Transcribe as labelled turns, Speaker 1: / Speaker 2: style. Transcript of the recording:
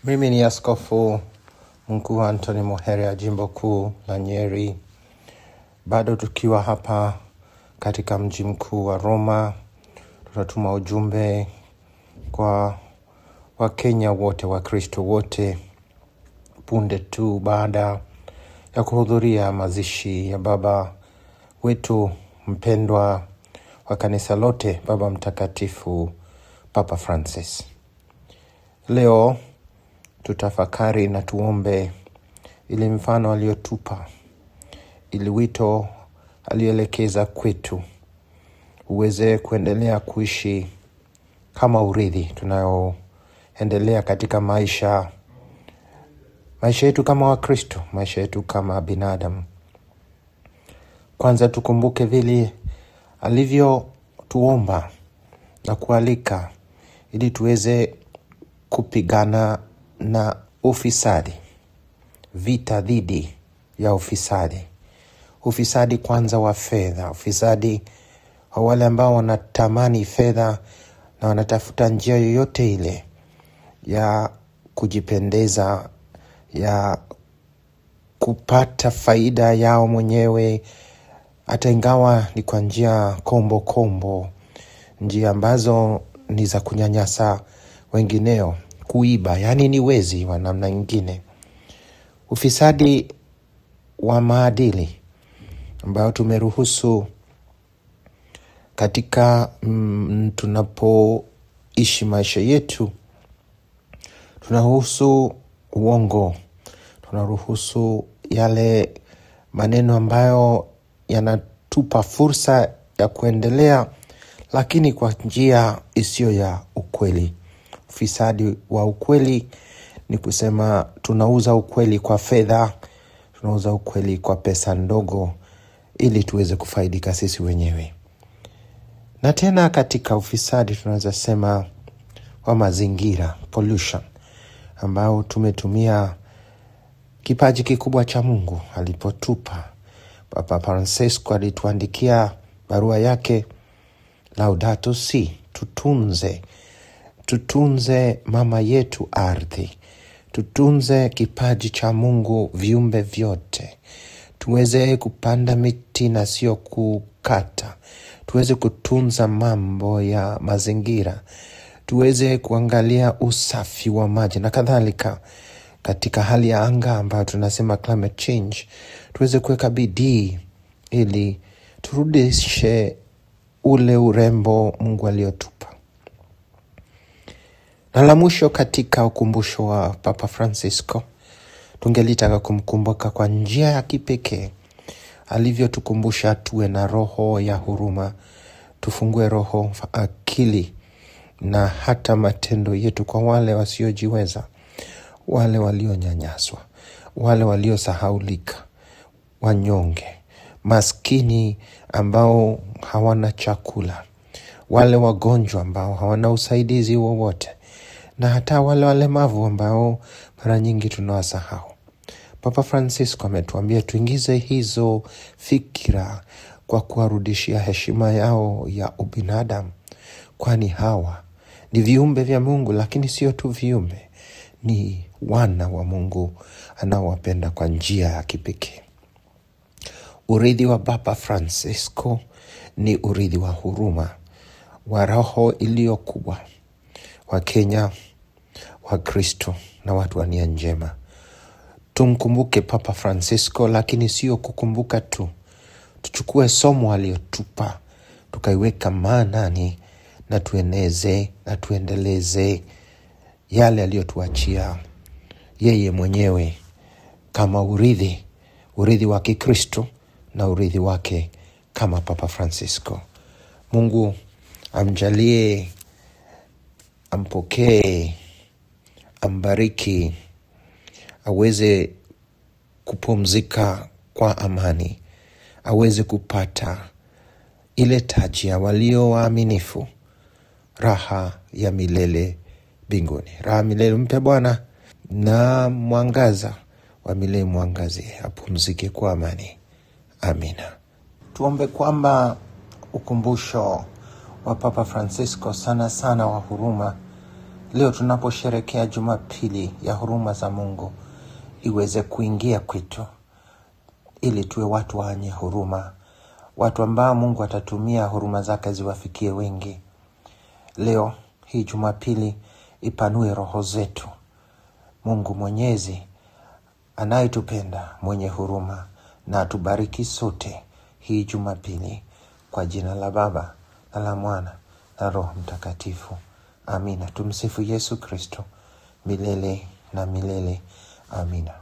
Speaker 1: Mimi ni Askofu Mkuu Anthony Muheria, Jimbo Kuu la Nyeri. Bado tukiwa hapa katika mji mkuu wa Roma, tunatuma ujumbe kwa Wakenya wote, Wakristo wote, punde tu baada ya kuhudhuria mazishi ya baba wetu mpendwa wa kanisa lote, Baba Mtakatifu Papa Francis. Leo tutafakari na tuombe ili mfano aliotupa, ili wito alielekeza kwetu uweze kuendelea kuishi kama urithi tunayoendelea katika maisha yetu kama Wakristo, maisha yetu kama binadamu. Kwanza tukumbuke vile alivyo tuomba na kualika ili tuweze kupigana na ufisadi, vita dhidi ya ufisadi. Ufisadi kwanza wa fedha, ufisadi wa wale ambao wanatamani fedha na wanatafuta njia yoyote ile ya kujipendeza, ya kupata faida yao mwenyewe, hata ingawa ni kwa njia kombo, njia ambazo ni za kunyanyasa wengineo, kuiba, yani ni wezi wa namna nyingine. Ufisadi wa maadili ambao tumeruhusu katika tunapoishi maisha yetu. Tunaruhusu uongo, tunaruhusu yale maneno ambayo yanatupa fursa ya kuendelea, lakini kwa njia isiyo ya ukweli. Ufisadi wa ukweli ni kusema tunauza ukweli kwa fedha, tunauza ukweli kwa pesa ndogo ili tuweze kufaidika sisi wenyewe. Na tena katika ufisadi tunaweza sema wa mazingira, pollution, ambao tumetumia kipaji kikubwa cha Mungu alipotupa. Papa Francisco alituandikia barua yake Laudato Si, tutunze mama yetu ardhi, tutunze kipaji cha Mungu, viumbe vyote, tuweze kupanda miti na sio kukata, tuweze kutunza mambo ya mazingira, tuweze kuangalia usafi wa maji na kadhalika. Katika hali ya anga ambayo tunasema climate change, tuweze kuweka bidii ili turudishe ule urembo Mungu aliotupa. Na la mwisho katika ukumbusho wa Papa Francisco, tungelitaka kumkumbuka kwa njia ya kipekee alivyotukumbusha tuwe na roho ya huruma, tufungue roho, akili na hata matendo yetu kwa wale wasiojiweza, wale walionyanyaswa, wale waliosahaulika, wanyonge, maskini ambao hawana chakula, wale wagonjwa ambao hawana usaidizi wowote, na hata wale walemavu ambao mara nyingi tunawasahau. Papa Francisco ametuambia tuingize hizo fikira kwa kuwarudishia heshima yao ya ubinadamu, kwani hawa ni viumbe vya Mungu, lakini sio tu viumbe, ni wana wa Mungu anaowapenda kwa njia ya kipekee. Urithi wa Papa Francisco ni urithi wa huruma, wa roho iliyo kubwa, wa Kenya, wa Kristo na watu wa nia njema. Tumkumbuke Papa Francisco, lakini sio kukumbuka tu. Tuchukue somo aliyotupa, tukaiweka maanani na tueneze na tuendeleze yale aliyotuachia yeye mwenyewe kama urithi wa Kikristo na urithi wake kama Papa Francisco. Mungu amjalie, ampokee, ambariki, aweze kupumzika kwa amani, aweze kupata ile taji ya walio waaminifu, raha ya milele mbinguni. Raha milele mpe Bwana, na mwangaza wa milele mwangazie, apumzike kwa amani. Amina. Tuombe kwamba ukumbusho wa Papa Francisco sana wa huruma Leo tunaposherehekea Jumapili ya huruma za Mungu iweze kuingia kwetu, ili tuwe watu wenye huruma, watu ambao Mungu atatumia huruma zake ziwafikie wengi. Leo hii Jumapili ipanue roho zetu. Mungu Mwenyezi anayetupenda, mwenye huruma, na atubariki sote hii Jumapili, kwa jina la Baba na la Mwana na Roho Mtakatifu. Amina. Tumsifu Yesu Kristo milele na milele. Amina.